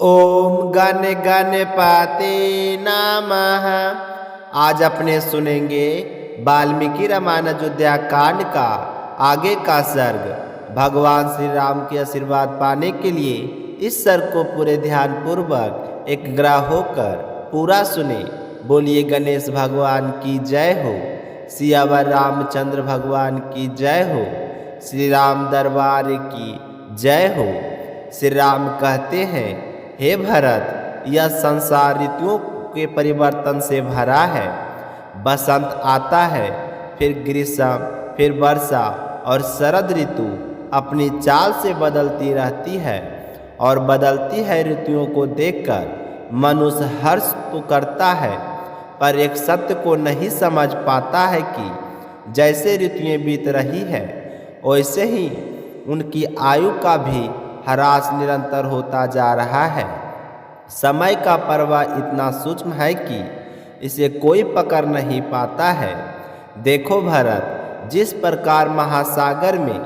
ओम गण गणपते नमः। आज अपने सुनेंगे वाल्मीकि रामायण अयोध्या कांड का आगे का सर्ग। भगवान श्री राम के आशीर्वाद पाने के लिए इस सर्ग को पूरे ध्यान पूर्वक एकग्र होकर पूरा सुने। बोलिए गणेश भगवान की जय हो, सियावर रामचंद्र भगवान की जय हो, श्री राम दरबार की जय हो। श्री राम कहते हैं, हे भरत, यह संसार ऋतुओं के परिवर्तन से भरा है। बसंत आता है, फिर ग्रीष्म, फिर वर्षा और शरद ऋतु अपनी चाल से बदलती रहती है। और बदलती है ऋतुओं को देखकर मनुष्य हर्ष तो करता है, पर एक सत्य को नहीं समझ पाता है कि जैसे ऋतुएं बीत रही है वैसे ही उनकी आयु का भी ह्रास निरंतर होता जा रहा है। समय का प्रवाह इतना सूक्ष्म है कि इसे कोई पकड़ नहीं पाता है। देखो भरत, जिस प्रकार महासागर में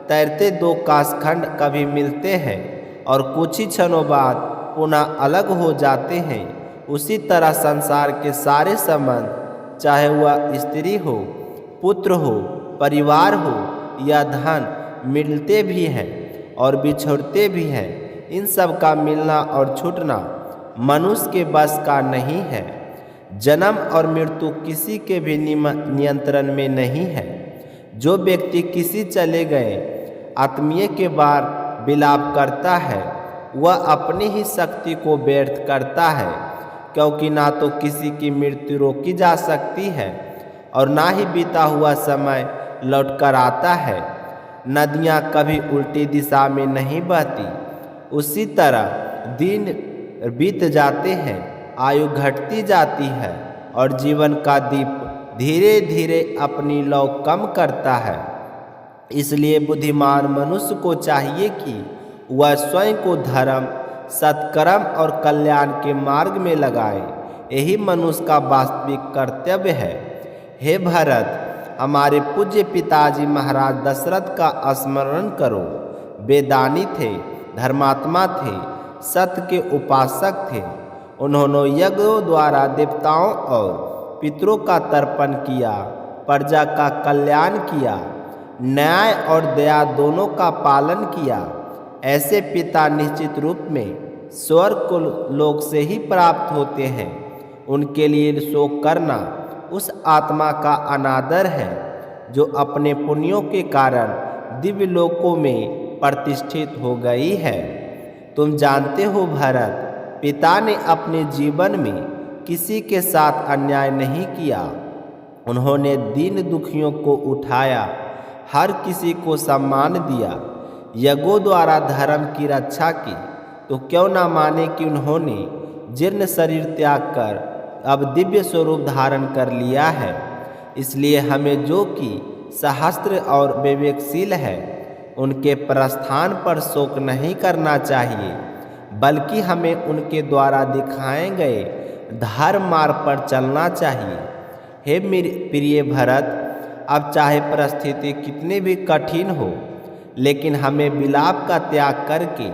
तैरते दो काशखंड कभी मिलते हैं और कुछ ही क्षणों बाद पुनः अलग हो जाते हैं, उसी तरह संसार के सारे संबंध, चाहे वह स्त्री हो, पुत्र हो, परिवार हो या धन, मिलते भी हैं और बिछड़ते भी हैं। इन सब का मिलना और छूटना मनुष्य के बस का नहीं है। जन्म और मृत्यु किसी के भी नियंत्रण में नहीं है। जो व्यक्ति किसी चले गए आत्मीय के बार विलाप करता है, वह अपनी ही शक्ति को व्यर्थ करता है, क्योंकि ना तो किसी की मृत्यु रोकी जा सकती है और ना ही बीता हुआ समय लौटकर आता है। नदियाँ कभी उल्टी दिशा में नहीं बहती, उसी तरह दिन बीत जाते हैं, आयु घटती जाती है और जीवन का दीप धीरे धीरे अपनी लौ कम करता है। इसलिए बुद्धिमान मनुष्य को चाहिए कि वह स्वयं को धर्म, सत्कर्म और कल्याण के मार्ग में लगाए। यही मनुष्य का वास्तविक कर्तव्य है। हे भरत, हमारे पूज्य पिताजी महाराज दशरथ का स्मरण करो। वे दानी थे, धर्मात्मा थे, सत्य के उपासक थे। उन्होंने यज्ञों द्वारा देवताओं और पितरों का तर्पण किया, प्रजा का कल्याण किया, न्याय और दया दोनों का पालन किया। ऐसे पिता निश्चित रूप में स्वर्ग को लोक से ही प्राप्त होते हैं। उनके लिए शोक करना उस आत्मा का अनादर है जो अपने पुण्यों के कारण दिव्य लोकों में प्रतिष्ठित हो गई है। तुम जानते हो भरत, पिता ने अपने जीवन में किसी के साथ अन्याय नहीं किया। उन्होंने दीन दुखियों को उठाया, हर किसी को सम्मान दिया, यज्ञों द्वारा धर्म की रक्षा की। तो क्यों ना माने कि उन्होंने जीर्ण शरीर त्याग कर अब दिव्य स्वरूप धारण कर लिया है। इसलिए हमें जो कि सहस्त्र और विवेकशील है, उनके प्रस्थान पर शोक नहीं करना चाहिए, बल्कि हमें उनके द्वारा दिखाए गए धर्म मार्ग पर चलना चाहिए। हे मेरे प्रिय भरत, अब चाहे परिस्थिति कितनी भी कठिन हो, लेकिन हमें विलाप का त्याग करके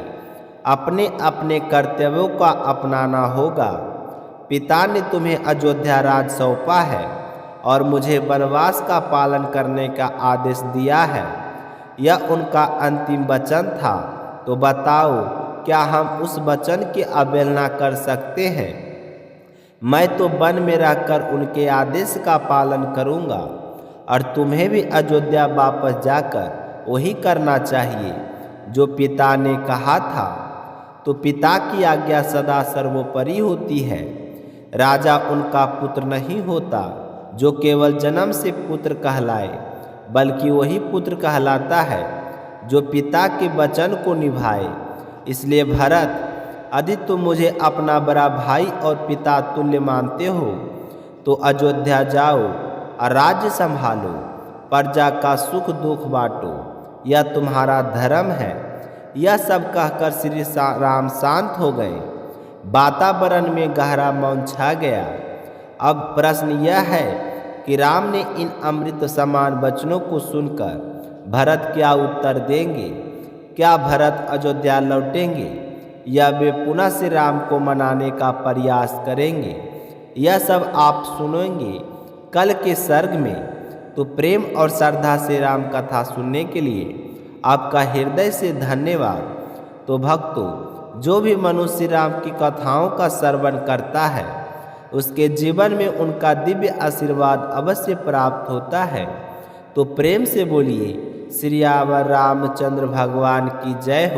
अपने अपने कर्तव्यों का अपनाना होगा। पिता ने तुम्हें अयोध्या राज सौंपा है और मुझे वनवास का पालन करने का आदेश दिया है। यह उनका अंतिम वचन था, तो बताओ क्या हम उस वचन की अवहेलना कर सकते हैं? मैं तो वन में रहकर उनके आदेश का पालन करूंगा और तुम्हें भी अयोध्या वापस जाकर वही करना चाहिए जो पिता ने कहा था। तो पिता की आज्ञा सदा सर्वोपरि होती है। राजा उनका पुत्र नहीं होता जो केवल जन्म से पुत्र कहलाए, बल्कि वही पुत्र कहलाता है जो पिता के वचन को निभाए। इसलिए भरत, यदि तुम मुझे अपना बड़ा भाई और पिता तुल्य मानते हो, तो अयोध्या जाओ और राज्य संभालो, प्रजा का सुख दुख बांटो, यह तुम्हारा धर्म है। यह सब कहकर श्री राम शांत हो गए। वातावरण में गहरा मौन छा गया। अब प्रश्न यह है कि राम ने इन अमृत समान वचनों को सुनकर भरत क्या उत्तर देंगे? क्या भरत अयोध्या लौटेंगे या वे पुनः श्री राम को मनाने का प्रयास करेंगे, यह सब आप सुनेंगे कल के सर्ग में। तो प्रेम और श्रद्धा से राम कथा सुनने के लिए आपका हृदय से धन्यवाद। तो भक्तों, जो भी मनुष्य राम की कथाओं का श्रवण करता है उसके जीवन में उनका दिव्य आशीर्वाद अवश्य प्राप्त होता है। तो प्रेम से बोलिए श्री रामचंद्र भगवान की जय हो।